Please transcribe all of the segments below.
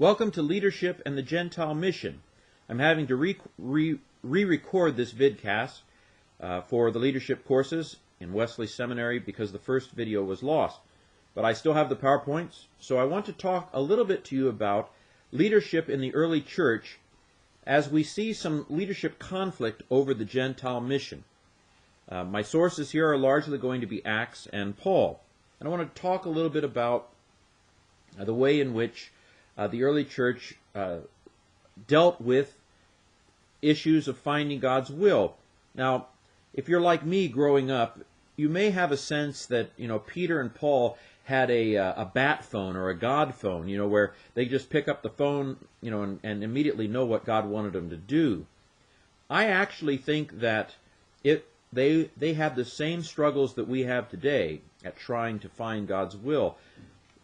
Welcome to Leadership and the Gentile Mission. I'm having to re-record this vidcast for the leadership courses in Wesley Seminary because the first video was lost. But I still have the PowerPoints, so I want to talk a little bit to you about leadership in the early church as we see some leadership conflict over the Gentile mission. My sources here are largely going to be Acts and Paul. And I want to talk a little bit about the way in which the early church dealt with issues of finding God's will. Now, if you're like me growing up, you may have a sense that, Peter and Paul had a bat phone or a God phone, where they just pick up the phone, and immediately know what God wanted them to do. I actually think that they had the same struggles that we have today at trying to find God's will.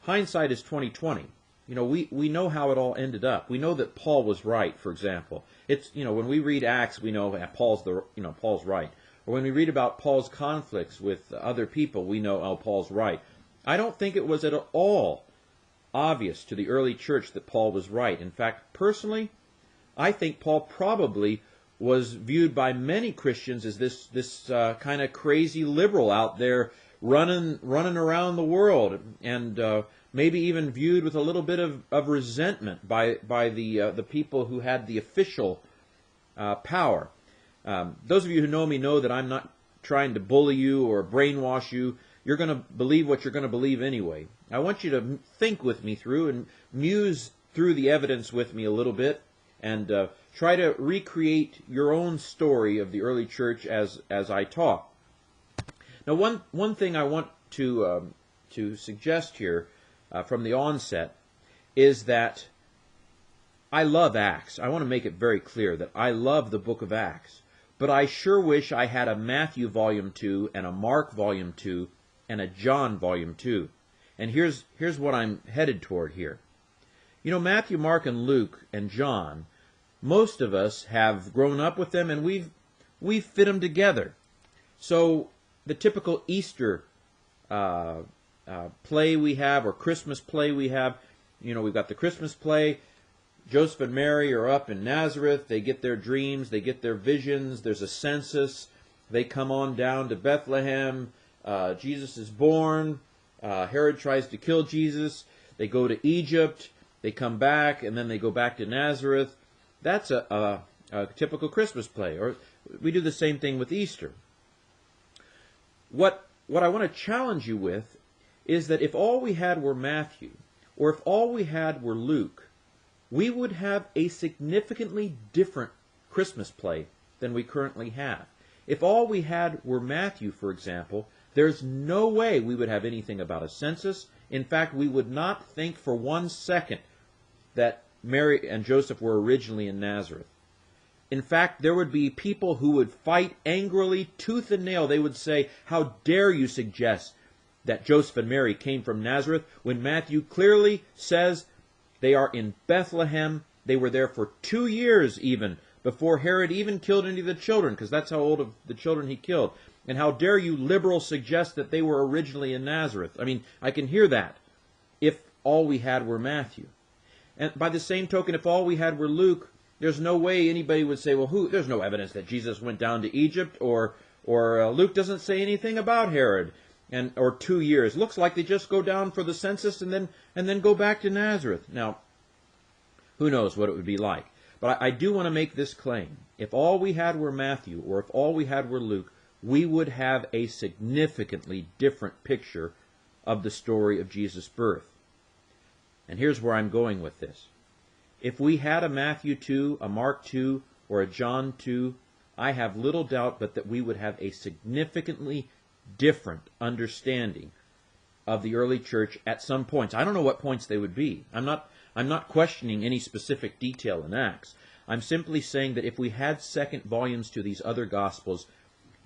Hindsight is 20/20. We know how it all ended up. We know that Paul was right, for example. It's, when we read Acts, we know Paul's right. Or when we read about Paul's conflicts with other people, we know, Paul's right. I don't think it was at all obvious to the early church that Paul was right. In fact, personally, I think Paul probably was viewed by many Christians as this kind of crazy liberal out there running around the world, and maybe even viewed with a little bit of resentment by the people who had the official power. Those of you who know me know that I'm not trying to bully you or brainwash you. You're going to believe what you're going to believe anyway. I want you to think with me through and muse through the evidence with me a little bit, and try to recreate your own story of the early church as I talk. Now, one thing I want to suggest here from the onset is that I love Acts. I want to make it very clear that I love the book of Acts, but I sure wish I had a Matthew volume 2 and a Mark volume 2 and a John volume 2. And here's what I'm headed toward here. Matthew, Mark, and Luke and John, most of us have grown up with them, and we've fit them together. So the typical Easter play we have, or Christmas play we have, we've got the Christmas play. Joseph and Mary are up in Nazareth. They get their dreams. They get their visions. There's a census. They come on down to Bethlehem. Jesus is born. Herod tries to kill Jesus. They go to Egypt. They come back, and then they go back to Nazareth. That's a typical Christmas play. Or we do the same thing with Easter. What I want to challenge you with is that if all we had were Matthew, or if all we had were Luke, we would have a significantly different Christmas play than we currently have. If all we had were Matthew, for example, there's no way we would have anything about a census. In fact, we would not think for 1 second that Mary and Joseph were originally in Nazareth. In fact, there would be people who would fight angrily, tooth and nail. They would say, "How dare you suggest that Joseph and Mary came from Nazareth when Matthew clearly says they are in Bethlehem. They were there for 2 years even before Herod even killed any of the children, because that's how old of the children he killed. And how dare you liberals suggest that they were originally in Nazareth?" I mean, I can hear that if all we had were Matthew. And by the same token, if all we had were Luke, there's no way anybody would say, well, there's no evidence that Jesus went down to Egypt, or Luke doesn't say anything about Herod, or 2 years. Looks like they just go down for the census and then go back to Nazareth. Now, who knows what it would be like. But I do want to make this claim. If all we had were Matthew, or if all we had were Luke, we would have a significantly different picture of the story of Jesus' birth. And here's where I'm going with this. If we had a Matthew 2, a Mark 2, or a John 2, I have little doubt but that we would have a significantly different understanding of the early church at some points. I don't know what points they would be. I'm not questioning any specific detail in Acts. I'm simply saying that if we had second volumes to these other Gospels,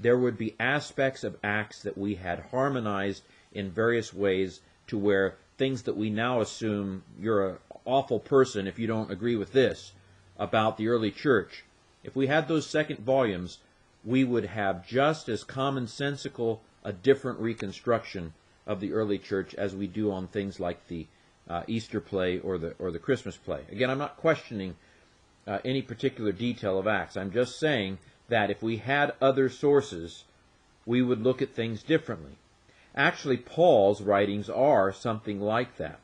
there would be aspects of Acts that we had harmonized in various ways to where things that we now assume you're an awful person if you don't agree with this about the early church. If we had those second volumes, we would have just as commonsensical a different reconstruction of the early church as we do on things like the Easter play or the Christmas play. Again, I'm not questioning any particular detail of Acts. I'm just saying that if we had other sources, we would look at things differently. Actually, Paul's writings are something like that.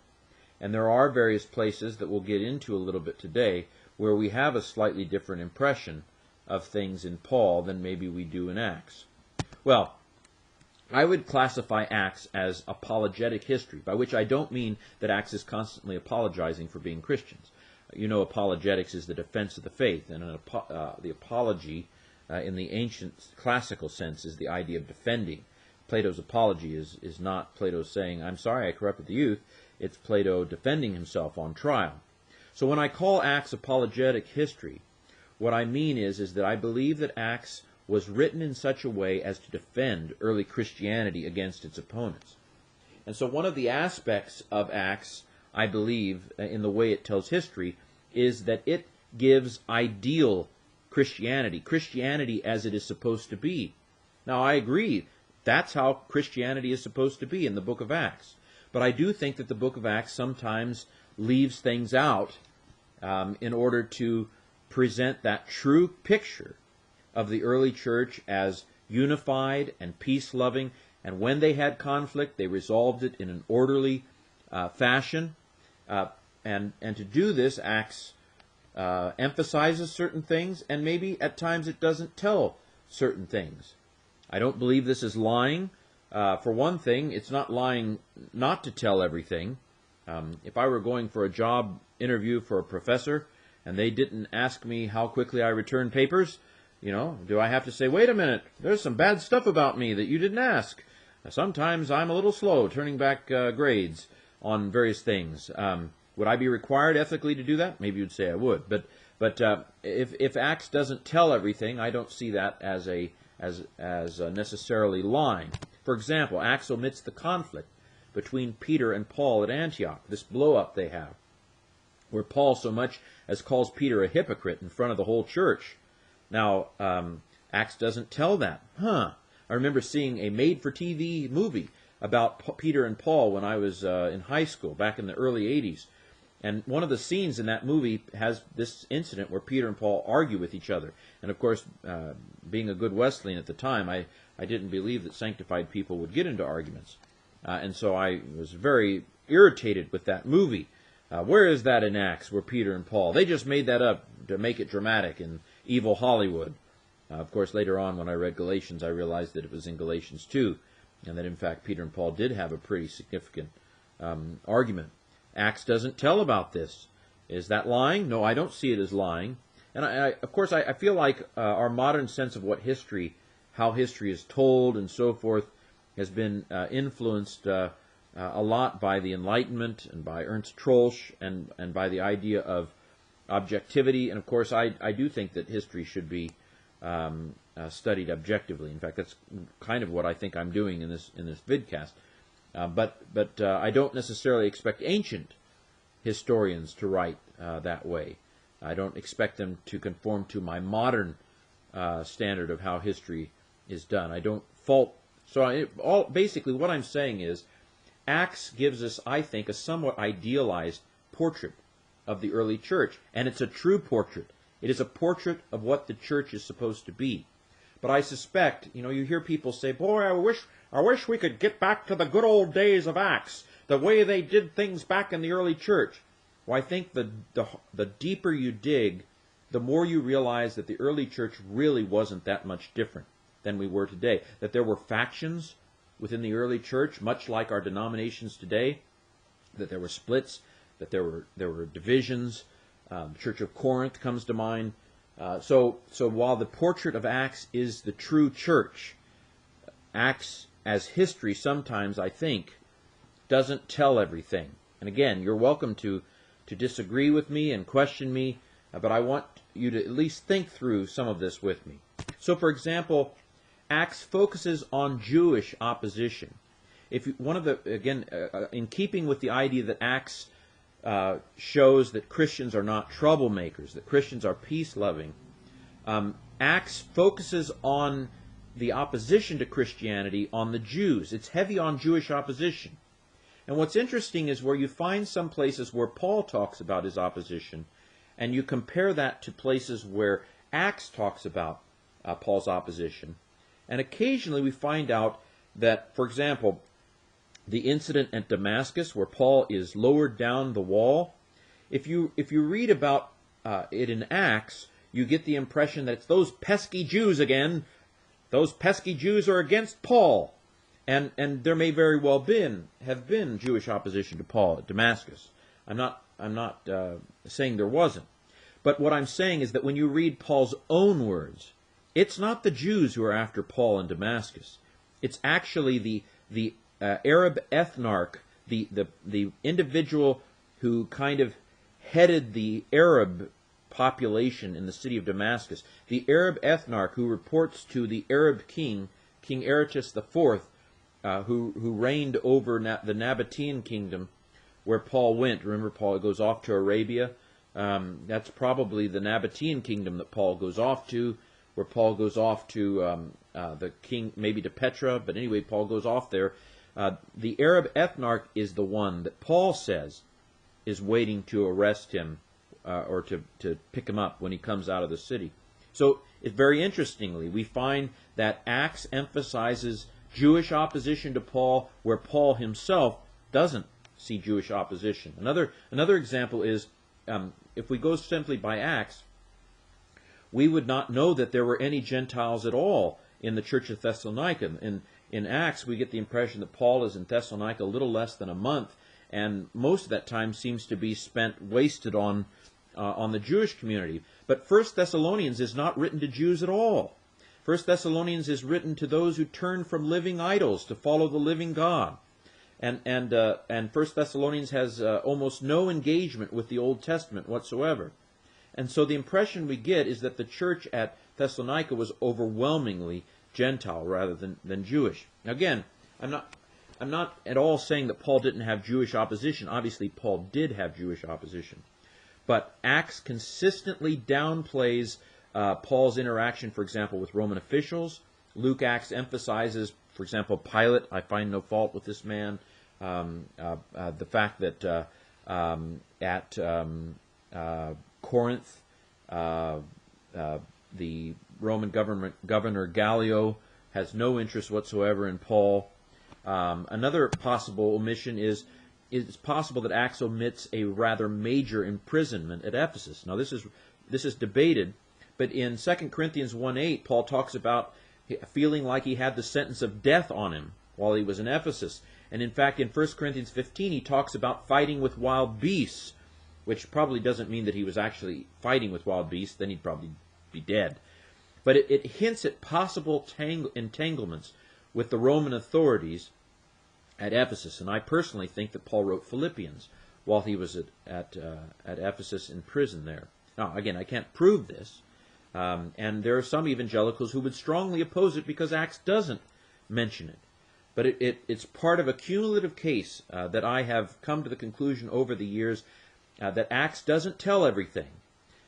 And there are various places that we'll get into a little bit today where we have a slightly different impression of things in Paul than maybe we do in Acts. Well, I would classify Acts as apologetic history, by which I don't mean that Acts is constantly apologizing for being Christians. You know, apologetics is the defense of the faith, and the apology in the ancient classical sense is the idea of defending. Plato's apology is not Plato saying, "I'm sorry I corrupted the youth." It's Plato defending himself on trial. So when I call Acts apologetic history, what I mean is that I believe that Acts was written in such a way as to defend early Christianity against its opponents. And so one of the aspects of Acts, I believe, in the way it tells history, is that it gives ideal Christianity as it is supposed to be. Now, I agree, that's how Christianity is supposed to be in the book of Acts. But I do think that the book of Acts sometimes leaves things out in order to present that true picture of the early church as unified and peace-loving, and when they had conflict, they resolved it in an orderly fashion. And to do this, Acts emphasizes certain things, and maybe at times it doesn't tell certain things. I don't believe this is lying. For one thing, it's not lying not to tell everything. If I were going for a job interview for a professor, and they didn't ask me how quickly I return papers, do I have to say, wait a minute, there's some bad stuff about me that you didn't ask? Sometimes I'm a little slow turning back grades on various things. Would I be required ethically to do that? Maybe you'd say I would. But if Acts doesn't tell everything, I don't see that as necessarily lying. For example, Acts omits the conflict between Peter and Paul at Antioch, this blow-up they have, where Paul so much as calls Peter a hypocrite in front of the whole church. Now, Acts doesn't tell that. I remember seeing a made-for-TV movie about Peter and Paul when I was in high school, back in the early 80s. And one of the scenes in that movie has this incident where Peter and Paul argue with each other. And of course, being a good Wesleyan at the time, I didn't believe that sanctified people would get into arguments. And so I was very irritated with that movie. Where is that in Acts, where Peter and Paul? They just made that up to make it dramatic in evil Hollywood. Of course, later on when I read Galatians, I realized that it was in Galatians 2, and that in fact Peter and Paul did have a pretty significant argument. Acts doesn't tell about this. Is that lying? No, I don't see it as lying. And of course, I feel like our modern sense of how history is told and so forth, has been influenced a lot by the Enlightenment and by Ernst Troeltsch and by the idea of objectivity. And of course, I do think that history should be studied objectively. In fact, that's kind of what I think I'm doing in this vidcast. But I don't necessarily expect ancient historians to write that way. I don't expect them to conform to my modern standard of how history is done. I don't fault. So basically what I'm saying is Acts gives us, I think, a somewhat idealized portrait of the early church. And it's a true portrait. It is a portrait of what the church is supposed to be. But I suspect, you hear people say, boy, I wish we could get back to the good old days of Acts, the way they did things back in the early church. Well, I think the deeper you dig, the more you realize that the early church really wasn't that much different than we were today. That there were factions within the early church, much like our denominations today, that there were splits, that there were divisions. The Church of Corinth comes to mind. So while the portrait of Acts is the true church, Acts as history sometimes, I think, doesn't tell everything. And again, you're welcome to disagree with me and question me, but I want you to at least think through some of this with me. So, for example, Acts focuses on Jewish opposition. In keeping with the idea that Acts shows that Christians are not troublemakers, that Christians are peace-loving, Acts focuses on the opposition to Christianity on the Jews. It's heavy on Jewish opposition. And what's interesting is where you find some places where Paul talks about his opposition, and you compare that to places where Acts talks about Paul's opposition. And occasionally we find out that, for example, the incident at Damascus where Paul is lowered down the wall, if you read about it in Acts, you get the impression that it's those pesky Jews again. Those pesky Jews are against Paul. And there may very well have been Jewish opposition to Paul at Damascus. I'm not saying there wasn't. But what I'm saying is that when you read Paul's own words, it's not the Jews who are after Paul in Damascus. It's actually the Arab ethnarch, the individual who kind of headed the Arab population in the city of Damascus, the Arab ethnarch who reports to the Arab king, King Aretas IV, who reigned over the Nabatean kingdom where Paul went. Remember, Paul goes off to Arabia. That's probably the Nabatean kingdom that Paul goes off to, where Paul goes off to the king, maybe to Petra, but anyway, Paul goes off there. The Arab ethnarch is the one that Paul says is waiting to arrest him or to pick him up when he comes out of the city. So, very interestingly, we find that Acts emphasizes Jewish opposition to Paul where Paul himself doesn't see Jewish opposition. Another example is, if we go simply by Acts, we would not know that there were any Gentiles at all in the church of Thessalonica. In Acts, we get the impression that Paul is in Thessalonica a little less than a month, and most of that time seems to be wasted on the Jewish community. But 1 Thessalonians is not written to Jews at all. 1 Thessalonians is written to those who turn from living idols to follow the living God. And 1 Thessalonians has almost no engagement with the Old Testament whatsoever. And so the impression we get is that the church at Thessalonica was overwhelmingly Gentile rather than Jewish. Now again, I'm not at all saying that Paul didn't have Jewish opposition. Obviously, Paul did have Jewish opposition. But Acts consistently downplays Paul's interaction, for example, with Roman officials. Luke Acts emphasizes, for example, Pilate. I find no fault with this man. The fact that at Corinth, the Roman governor Gallio has no interest whatsoever in Paul. Another possible omission is it's possible that Acts omits a rather major imprisonment at Ephesus. Now this is debated, but in 2 Corinthians 1:8, Paul talks about feeling like he had the sentence of death on him while he was in Ephesus. And in fact, in 1 Corinthians 15, he talks about fighting with wild beasts, which probably doesn't mean that he was actually fighting with wild beasts. Then he'd probably be dead. But it hints at possible entanglements with the Roman authorities at Ephesus. And I personally think that Paul wrote Philippians while he was at Ephesus in prison there. Now, again, I can't prove this. And there are some evangelicals who would strongly oppose it because Acts doesn't mention it. But it's part of a cumulative case that I have come to the conclusion over the years that Acts doesn't tell everything.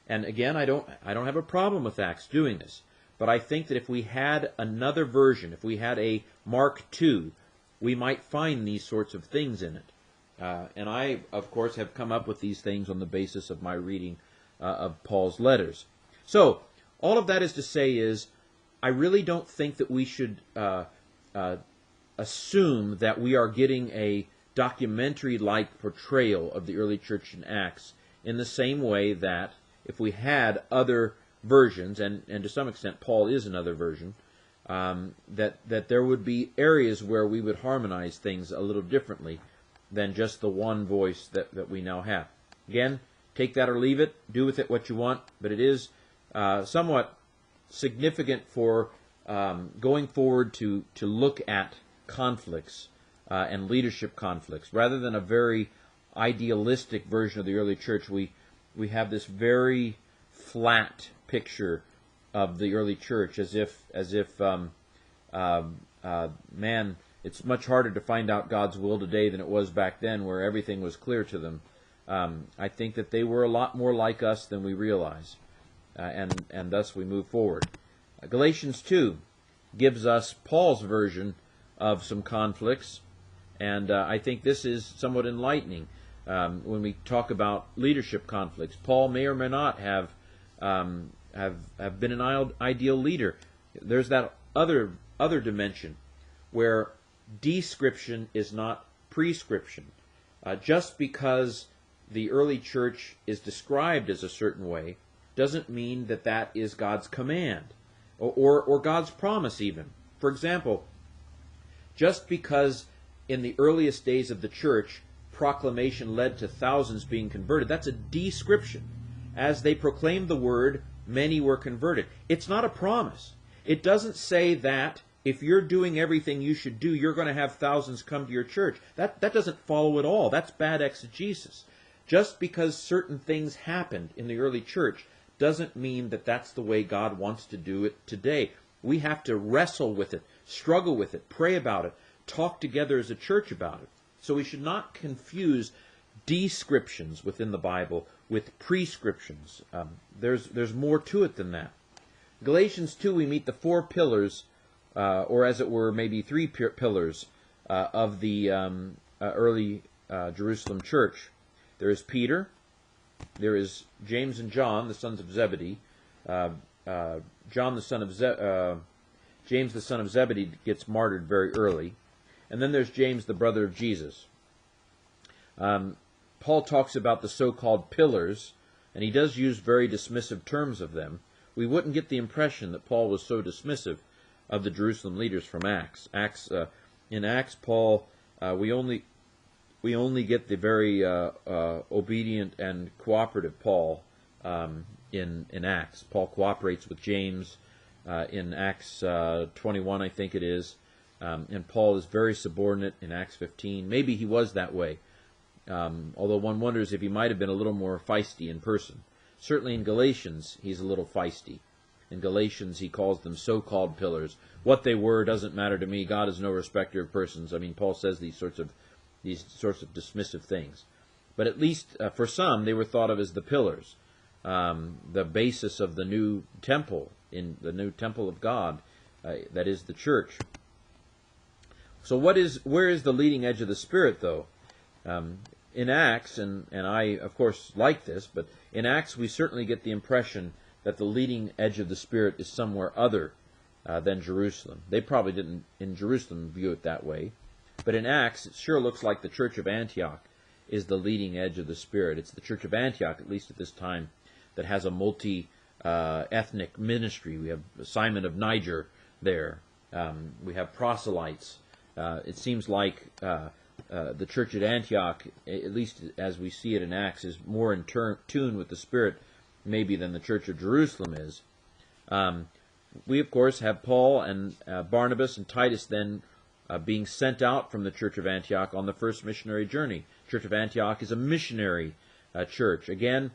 And again, I don't have a problem with Acts doing this. But I think that if we had another version, if we had a Mark II, we might find these sorts of things in it. And I, of course, have come up with these things on the basis of my reading of Paul's letters. So, all of that is to say is, I really don't think that we should assume that we are getting a documentary-like portrayal of the early church in Acts in the same way that if we had other versions, and to some extent Paul is another version, that there would be areas where we would harmonize things a little differently than just the one voice that we now have. Again, take that or leave it, do with it what you want, but it is somewhat significant for going forward to look at conflicts and leadership conflicts. Rather than a very idealistic version of the early church, we have this very flat picture of the early church, as if man, it's much harder to find out God's will today than it was back then, where everything was clear to them. I think that they were a lot more like us than we realize, and thus we move forward. Galatians 2 gives us Paul's version of some conflicts, And I think this is somewhat enlightening when we talk about leadership conflicts. Paul may or may not have been an ideal leader. There's that other dimension where description is not prescription. Just because the early church is described as a certain way doesn't mean that that is God's command or God's promise even. For example, just because in the earliest days of the church proclamation led to thousands being converted, that's a description. As they proclaimed the word, many were converted. It's not a promise. It doesn't say that if you're doing everything you should do, you're going to have thousands come to your church. That doesn't follow at all. That's bad exegesis. Just because certain things happened in the early church doesn't mean that that's the way God wants to do it today. We have to wrestle with it, struggle with it, pray about it, talk together as a church about it. So we should not confuse descriptions within the Bible with prescriptions. There's more to it than that. Galatians 2, we meet the four pillars, or as it were, maybe three pillars of the early Jerusalem church. There is Peter, there is James and John, the sons of Zebedee. James, the son of Zebedee, gets martyred very early. And then there's James, the brother of Jesus. Paul talks about the so-called pillars, and he does use very dismissive terms of them. We wouldn't get the impression that Paul was so dismissive of the Jerusalem leaders from Acts. In Acts, Paul, we only get the very obedient and cooperative Paul in Acts. Paul cooperates with James in Acts 21, I think it is. And Paul is very subordinate in Acts 15. Maybe he was that way, although one wonders if he might have been a little more feisty in person. Certainly in Galatians, he's a little feisty. In Galatians, he calls them so-called pillars. What they were doesn't matter to me. God is no respecter of persons. I mean, Paul says these sorts of dismissive things. But at least for some, they were thought of as the pillars, the basis of the new temple, in the new temple of God, that is the church. So where is the leading edge of the Spirit, though? In Acts, and I, of course, like this, but in Acts we certainly get the impression that the leading edge of the Spirit is somewhere other than Jerusalem. They probably didn't, in Jerusalem, view it that way. But in Acts, it sure looks like the church of Antioch is the leading edge of the Spirit. It's the church of Antioch, at least at this time, that has a multi-ethnic ministry. We have Simon of Niger there. We have proselytes. It seems like the church at Antioch, at least as we see it in Acts, is more in tune with the Spirit maybe than the church of Jerusalem is. We, of course, have Paul and Barnabas and Titus then being sent out from the church of Antioch on the first missionary journey. Church of Antioch is a missionary church. Again,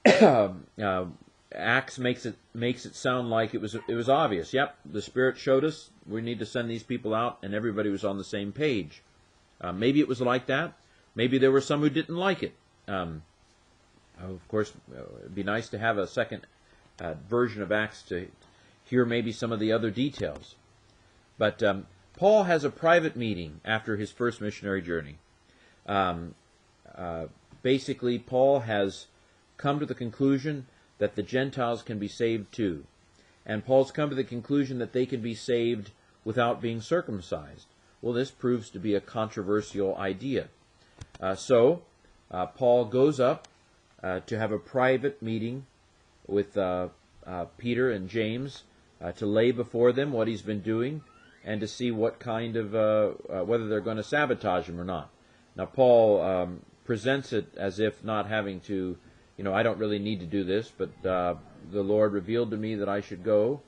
Acts makes it sound like it was obvious. Yep, the Spirit showed us we need to send these people out, and everybody was on the same page. Maybe it was like that. Maybe there were some who didn't like it. Of course, it'd be nice to have a second version of Acts to hear maybe some of the other details. But Paul has a private meeting after his first missionary journey. Basically, Paul has come to the conclusion that the Gentiles can be saved too. And Paul's come to the conclusion that they can be saved without being circumcised. Well, this proves to be a controversial idea. So Paul goes up to have a private meeting with Peter and James to lay before them what he's been doing and to see what kind of, whether they're going to sabotage him or not. Now, Paul presents it as if not having to, I don't really need to do this, but the Lord revealed to me that I should go,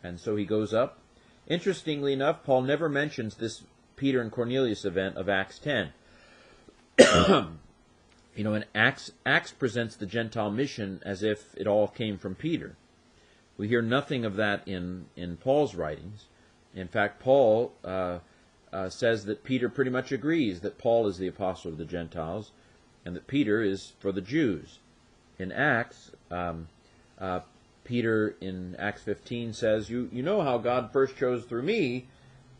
and so he goes up. Interestingly enough, Paul never mentions this Peter and Cornelius event of Acts 10. In Acts presents the Gentile mission as if it all came from Peter. We hear nothing of that in Paul's writings. In fact, Paul says that Peter pretty much agrees that Paul is the apostle of the Gentiles and that Peter is for the Jews. In Acts, Peter in Acts 15 says, you know how God first chose through me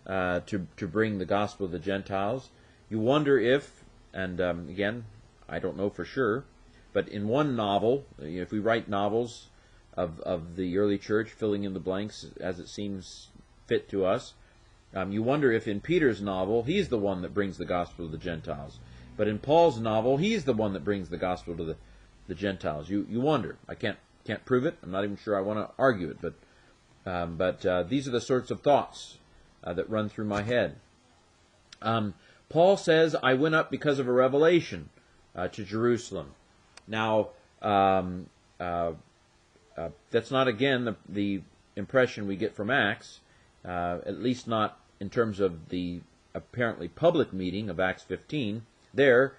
to bring the gospel to the Gentiles. You wonder if, and again, I don't know for sure, but in one novel, if we write novels of the early church, filling in the blanks as it seems fit to us, you wonder if in Peter's novel, he's the one that brings the gospel to the Gentiles. But in Paul's novel, he's the one that brings the gospel to the Gentiles. You wonder. I can't prove it. I'm not even sure I want to argue it. But these are the sorts of thoughts that run through my head. Paul says, I went up because of a revelation to Jerusalem. Now, that's not, again, the impression we get from Acts, at least not in terms of the apparently public meeting of Acts 15. There,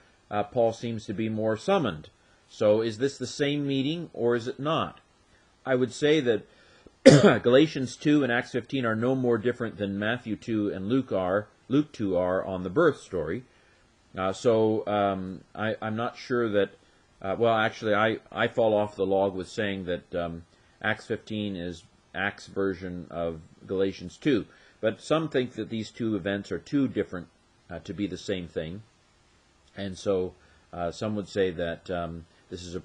Paul seems to be more summoned. So is this the same meeting, or is it not? I would say that Galatians 2 and Acts 15 are no more different than Matthew 2 and Luke 2 are on the birth story. So I'm not sure that, well, actually, I fall off the log with saying that Acts 15 is Acts' version of Galatians 2. But some think that these two events are too different to be the same thing. And so some would say that this is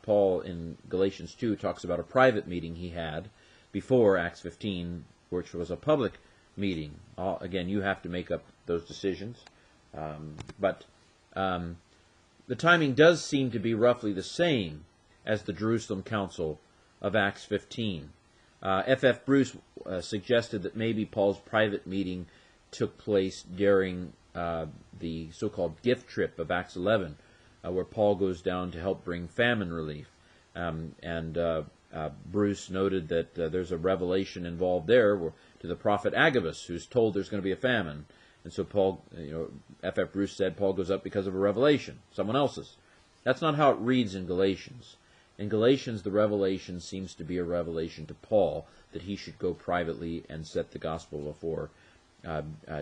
Paul in Galatians 2 talks about a private meeting he had before Acts 15, which was a public meeting. Again, you have to make up those decisions. But the timing does seem to be roughly the same as the Jerusalem Council of Acts 15. F.F. Bruce suggested that maybe Paul's private meeting took place during the so-called gift trip of Acts 11, where Paul goes down to help bring famine relief. Bruce noted that there's a revelation involved there to the prophet Agabus, who's told there's going to be a famine. And so Paul, F.F. Bruce said Paul goes up because of a revelation, someone else's. That's not how it reads in Galatians. In Galatians, the revelation seems to be a revelation to Paul that he should go privately and set the gospel before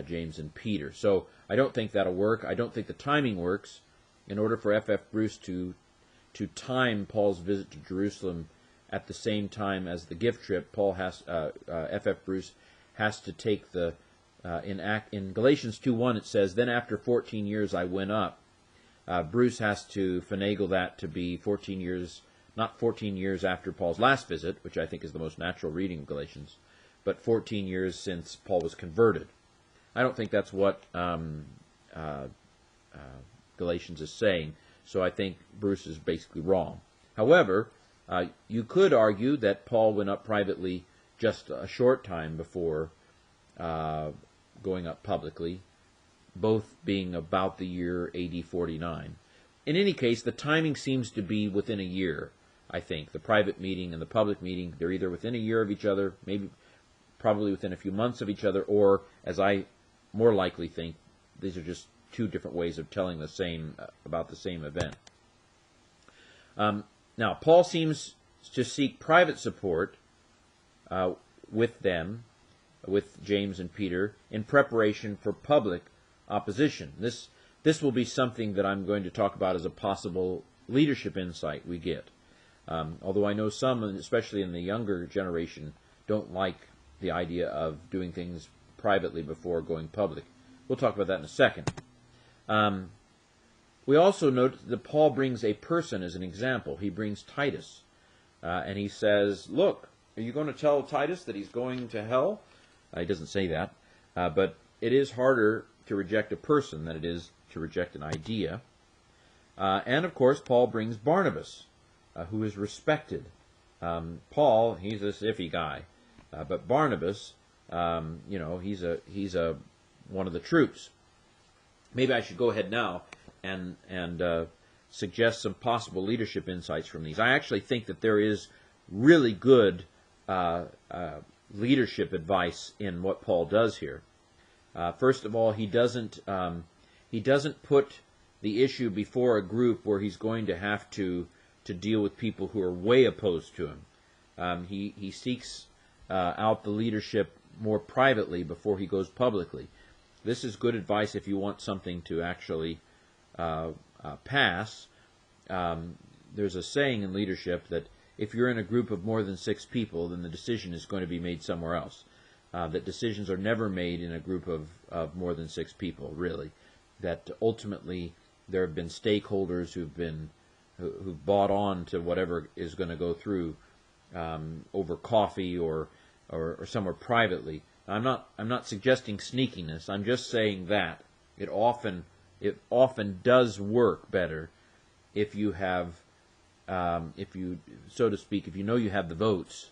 James and Peter. So I don't think that'll work. I don't think the timing works. In order for F.F. Bruce to time Paul's visit to Jerusalem at the same time as the gift trip, F.F. Bruce has to take in Galatians 2:1 it says, then after 14 years I went up. Bruce has to finagle that to be 14 years, not 14 years after Paul's last visit, which I think is the most natural reading of Galatians, but 14 years since Paul was converted. I don't think that's what Galatians is saying, so I think Bruce is basically wrong. However, you could argue that Paul went up privately just a short time before going up publicly, both being about the year AD 49. In any case, the timing seems to be within a year, I think. The private meeting and the public meeting, they're either within a year of each other, probably within a few months of each other, or, as I more likely think, these are just two different ways of telling about the same event. Now, Paul seems to seek private support with them, with James and Peter, in preparation for public opposition. This will be something that I'm going to talk about as a possible leadership insight we get. Although I know some, especially in the younger generation, don't like the idea of doing things privately before going public. We'll talk about that in a second. We also note that Paul brings a person as an example. He brings Titus. And he says, look, are you going to tell Titus that he's going to hell? He doesn't say that. But it is harder to reject a person than it is to reject an idea. And, of course, Paul brings Barnabas, who is respected. Paul, he's this iffy guy. But Barnabas, he's one of the troops. Maybe I should go ahead now and suggest some possible leadership insights from these. I actually think that there is really good leadership advice in what Paul does here. First of all, he doesn't put the issue before a group where he's going to have to deal with people who are way opposed to him. He seeks out the leadership more privately before he goes publicly. This is good advice if you want something to actually pass. There's a saying in leadership that if you're in a group of more than 6 people, then the decision is going to be made somewhere else. that decisions are never made in a group of more than 6 people, really. That ultimately there have been stakeholders who've bought on to whatever is going to go through over coffee or somewhere privately. I'm not suggesting sneakiness. I'm just saying that it often does work better if you have, if you, so to speak, if you know you have the votes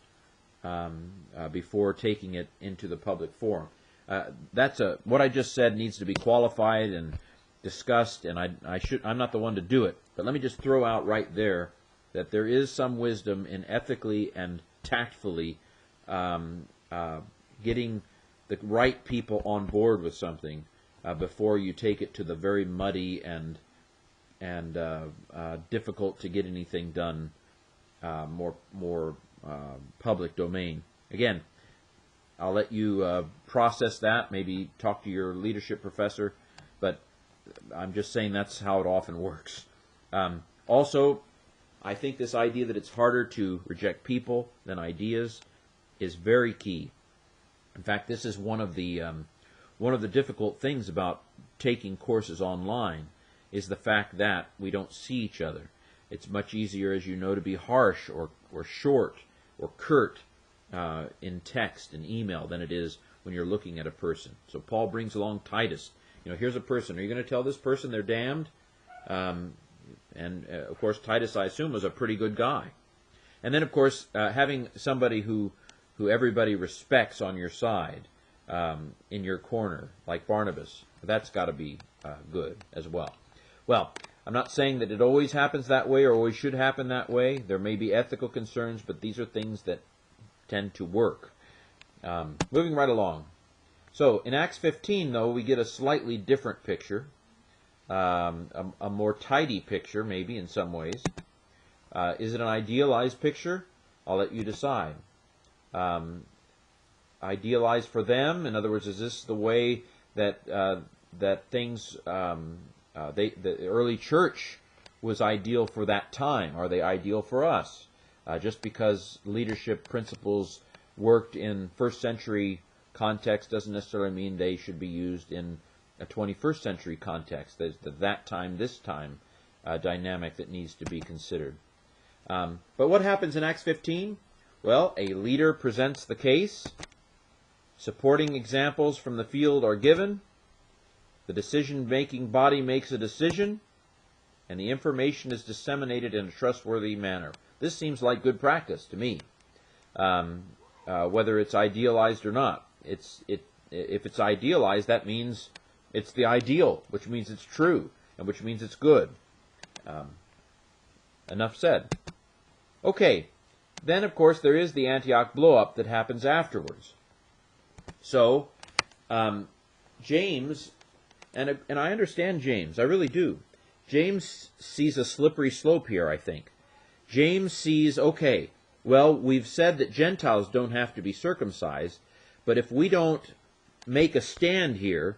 before taking it into the public forum. What I just said needs to be qualified and discussed, and I'm not the one to do it. But let me just throw out right there that there is some wisdom in ethically and tactfully getting the right people on board with something before you take it to the very muddy and difficult to get anything done more public domain. Again, I'll let you process that, maybe talk to your leadership professor, but I'm just saying that's how it often works. Also, I think this idea that it's harder to reject people than ideas is very key. In fact, this is one of the difficult things about taking courses online, is the fact that we don't see each other. It's much easier, as you know, to be harsh or short or curt in text and email than it is when you're looking at a person. So Paul brings along Titus. Here's a person. Are you going to tell this person they're damned? Of course, Titus, I assume, was a pretty good guy. And then, of course, having somebody who everybody respects on your side, in your corner, like Barnabas, that's got to be good as well. Well, I'm not saying that it always happens that way or always should happen that way. There may be ethical concerns, but these are things that tend to work. Moving right along. So, in Acts 15, though, we get a slightly different picture, a more tidy picture, maybe, in some ways. Is it an idealized picture? I'll let you decide. Idealized for them? In other words, is this the way that things, the early church was ideal for that time? Are they ideal for us? Just because leadership principles worked in first century context doesn't necessarily mean they should be used in a 21st century context. There's the that time, this time dynamic that needs to be considered. But what happens in Acts 15? Well, a leader presents the case. Supporting examples from the field are given. The decision-making body makes a decision, and the information is disseminated in a trustworthy manner. This seems like good practice to me, whether it's idealized or not. If it's idealized, that means it's the ideal, which means it's true, and which means it's good. Enough said. Okay, then of course there is the Antioch blow-up that happens afterwards. So, James, and I understand James, I really do. James sees a slippery slope here, I think. James sees, okay, well, we've said that Gentiles don't have to be circumcised, but if we don't make a stand here,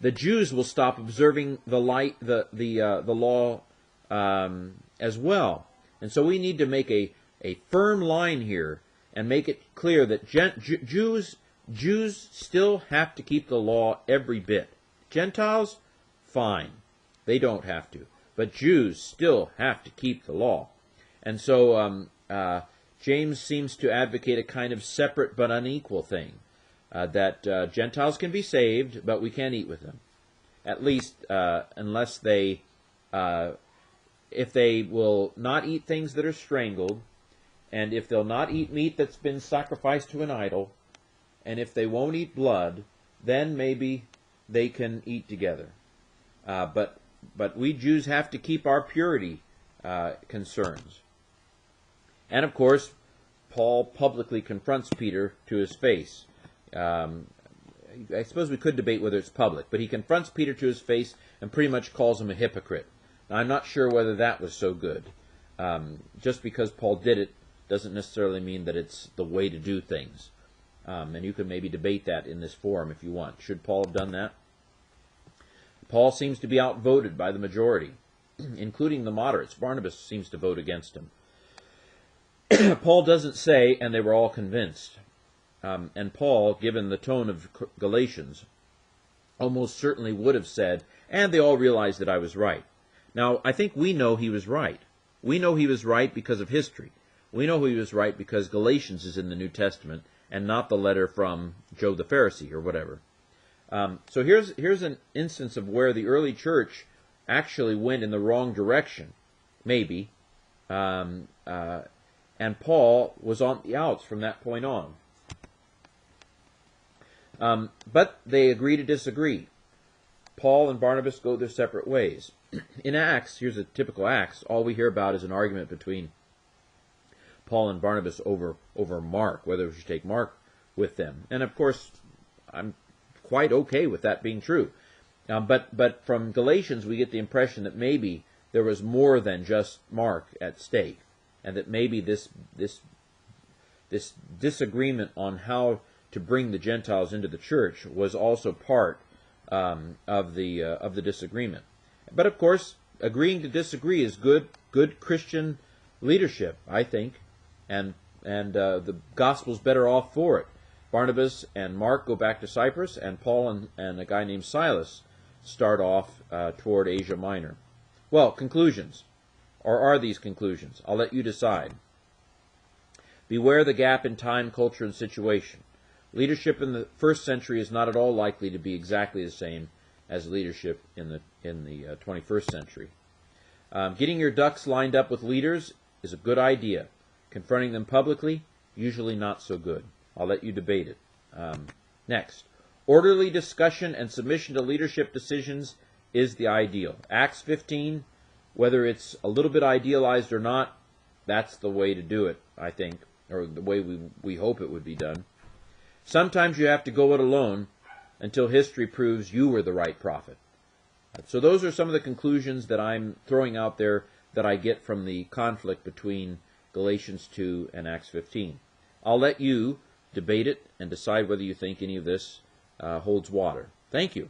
the Jews will stop observing the law as well. And so we need to make a firm line here and make it clear that Jews still have to keep the law every bit. Gentiles, fine. They don't have to. But Jews still have to keep the law. And so James seems to advocate a kind of separate but unequal thing. That Gentiles can be saved, but we can't eat with them. At least unless they, if they will not eat things that are strangled, and if they'll not eat meat that's been sacrificed to an idol, and if they won't eat blood, then maybe they can eat together. But we Jews have to keep our purity concerns. And of course, Paul publicly confronts Peter to his face. I suppose we could debate whether it's public, but he confronts Peter to his face and pretty much calls him a hypocrite. Now, I'm not sure whether that was so good. Just because Paul did it doesn't necessarily mean that it's the way to do things. And you can maybe debate that in this forum if you want. Should Paul have done that? Paul seems to be outvoted by the majority, including the moderates. Barnabas seems to vote against him. Paul doesn't say, and they were all convinced. and Paul, given the tone of Galatians, almost certainly would have said, and they all realized that I was right. Now, I think we know he was right. We know he was right because of history. We know he was right because Galatians is in the New Testament and not the letter from Joe the Pharisee or whatever. So here's an instance of where the early church actually went in the wrong direction, maybe, and Paul was on the outs from that point on. But they agree to disagree. Paul and Barnabas go their separate ways. In Acts, here's a typical Acts, all we hear about is an argument between Paul and Barnabas over Mark, whether we should take Mark with them. And of course, I'm quite okay with that being true. But from Galatians, we get the impression that maybe there was more than just Mark at stake, and that maybe this disagreement on how to bring the Gentiles into the church was also part of the disagreement. But of course, agreeing to disagree is good Christian leadership, I think, and the gospel's better off for it. Barnabas and Mark go back to Cyprus, and Paul and a guy named Silas start off toward Asia Minor. Well, conclusions. Or are these conclusions? I'll let you decide. Beware the gap in time, culture, and situation. Leadership in the first century is not at all likely to be exactly the same as leadership in the 21st century. Getting your ducks lined up with leaders is a good idea. Confronting them publicly, usually not so good. I'll let you debate it. Next, orderly discussion and submission to leadership decisions is the ideal. Acts 15, whether it's a little bit idealized or not, that's the way to do it, I think, or the way we hope it would be done. Sometimes you have to go it alone until history proves you were the right prophet. So those are some of the conclusions that I'm throwing out there that I get from the conflict between Galatians 2 and Acts 15. I'll let you debate it and decide whether you think any of this holds water. Thank you.